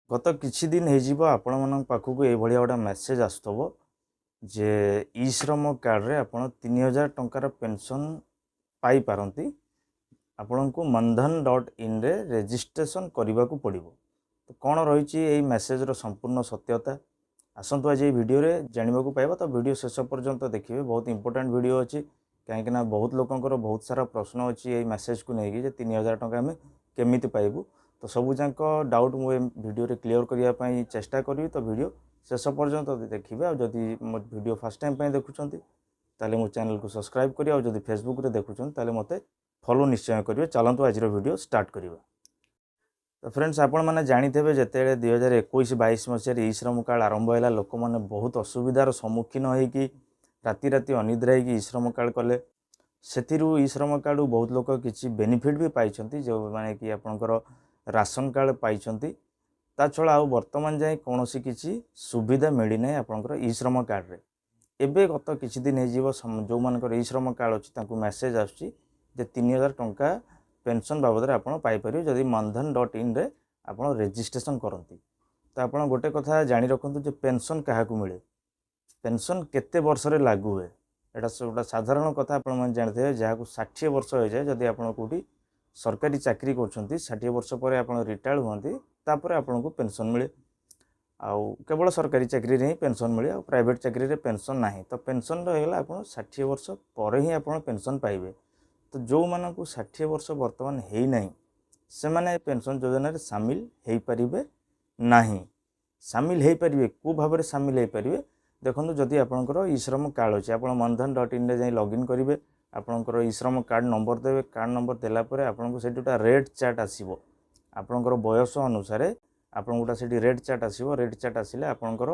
गत किछि दिन हो आपण मन पाखक ये गोटे मेसेज आसुव जे ई श्रम कार्ड रे आपण 3000 टंकार पेंशन पाई पारंती आपण को mandhan.in रे रजिस्ट्रेशन करने को पड़ो। तो कौन रही यही मेसेज रो संपूर्ण सत्यता आसतु आज वीडियो रे जानवा को पाइबा। तो वीडियो शेष पर्यंत देखिए, बहुत इंपोर्टेंट वीडियो अच्छी कहीं बहुत लोकंर बहुत सारा प्रश्न अच्छी यही मेसेज को लेकिन 3000 टंका आम केमी पाइबू। तो सबू जाक डाउट मुझे वीडियो रे क्लियर करने चेष्टा करी। तो वीडियो शेष पर्यंत देखिए। और जदि मो वीडियो फर्स्ट टाइम देखुं ताले मो चैनल को सब्सक्राइब करिए। और जदि फेसबुक रे देखुं ताले मते फॉलो निश्चय करिए। चलतु आज वीडियो स्टार्ट करिबा। तो फ्रेंड्स, आपण मैंने जानीथे जिते 2021-22 मसीह ई श्रम कार्ड आरंभ है, लोक मैंने बहुत असुविधार सम्मुखीन होगी राति राति अनिद्रा होगी ई श्रम कार्ड कले। से ई श्रम कार्ड बहुत लोक किसी बेनिफिट भी पाई, जो माने कि आपणकर राशन कार्ड पाई। ता छड़ा आ वर्तमान जाए कौन सी किसी सुविधा मिलना आपणकर ई श्रम कार्ड रे। एबे गत किछि दिन हो जो मानकर ई श्रम कार्ड अच्छी मेसेज आसुची जे 3000 टंका पेंशन बाबद आप पाइपर जदि mandhan.in रे आप रजिस्ट्रेशन करती। तो आप गोटे कथा जानी रखु जे पेंशन क्या मिले, पेंशन केते वर्ष रे लागू हुए। एटा गोटा साधारण कथा आप जानते हैं, जहाँ 60 वर्ष हो जाए जदि आप कौटी सरकारी चाकरी कर 60 वर्ष पर आप रिटायर्ड हुआ तापर आपन को पेंशन मिले। आउ केवल सरकारी चाकरी रे ही पेंशन मिले, और प्राइवेट चाकरी रे पेंशन नहीं। तो पेंशन रहीगला आप 60 वर्ष पर ही आप पेंशन पाइबे। तो जो मानक 60 वर्ष बर्तमान है नहीं से माने पेंशन योजना रे सामिल हो पारिबे नहीं। सामिल हो पारिबे को भाव में सामिल हो पारिबे देखो, जदि आपंकर ई श्रम कार्ड अच्छे आप mandhan.in रे जाई लॉगिन करेंगे। आपंकर ई श्रम कार्ड नंबर देवे, कार्ड नंबर देलापर आपको से रेड चार्ट आसो आपंकर बयस अनुसार आपन गोटा से रेड चार्ट आसो। रेड चार्ट आसिले आपंकर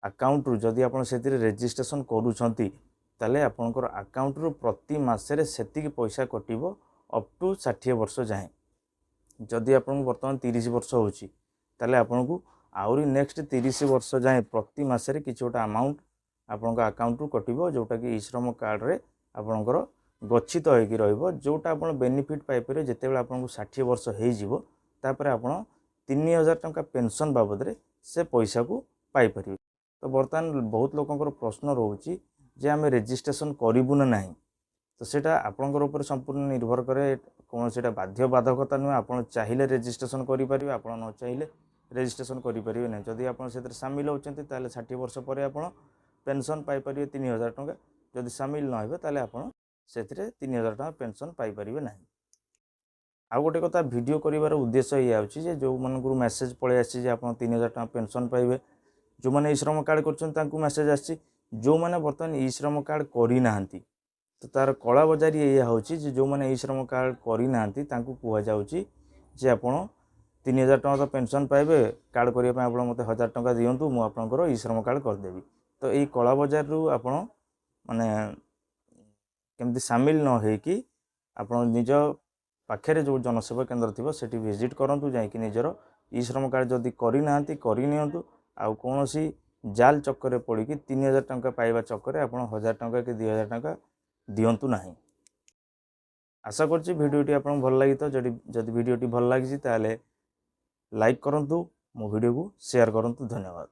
अकाउंट रु जदि आप रजिस्ट्रेशन करूछंती ताले आपंकर अकाउंट रु प्रति मासरे सेतिक पैसा कटिबो अप टू 60 वर्ष जाए। जदि आपन वर्तमान 30 वर्ष होची ताले आपन आउरी नेक्स्ट 30 वर्ष जाए प्रति मासरे किछि गोटा अमाउंट आपन अकाउंट रु कटिबो, जोटा कि ई श्रम कार्ड रे आपनकर गच्छित होइकी रहइबो। जोटा आपन बेनिफिट पाइ पारे जेतेबेला आपन 60 वर्ष हेइ जिवो तापर आपन 3000 टंका पेंशन बाबद रे से पैसा को पाइ परिबे। तो बर्तमान बहुत लोकंकर प्रश्न रहउची जे आम रजिस्ट्रेशन करूँ ना नहीं। तो सेटा आपंकर ऊपर संपूर्ण निर्भर करे, कौन से बाध्य बाधकता नुहे। आप चाहिए रजिस्ट्रेशन करेंगे, आप न चाहिए रजिस्ट्रेशन करेंगे ना। जदि आप सामिल होती 60 वर्ष पर आप पेंशन पाइपर 3000 टंका, जदि सामिल न हो ताले आप 3000 टंका पेंशन पाइपर ना। आउ गोटे कथा वीडियो कर उद्देश्य ये जो मन मेसेज पलि आसी आप 3000 टंका पेंशन पाइबे। जो मैंने ई श्रम कार्ड कर मेसेज आसी, जो मैंने बर्तमान ई श्रम कार्ड करना तो तार कला बजारी या हूँ जो मैंने ई श्रम कार्ड करना कहुच्छी जे आप 3000 टंका तो पेंशन पाइबे, कार्ड करने आप मत 1000 टंका दिंतु मुझे ई श्रम कार्ड करदेवी। तो यही कला बजार रु आप माने केमती सामिल न होइकी आप निज पाखे जो जनसेवा केन्द्र थी सेठी विजिट करूँ, जाकि निजर ई श्रम कार्ड जदि करना करनी आउ कौन सी जाल चक्कर पड़ी 3000 टंका पाइबा चक्कर आप 1000 टंका कि 2000 टंका दिंतु ना। आशा करछि वीडियोटी आपको भल लगी। तो जदि वीडियोटी भल लगी ताले लाइक करंतु, मो वीडियो को शेयर करंतु। धन्यवाद।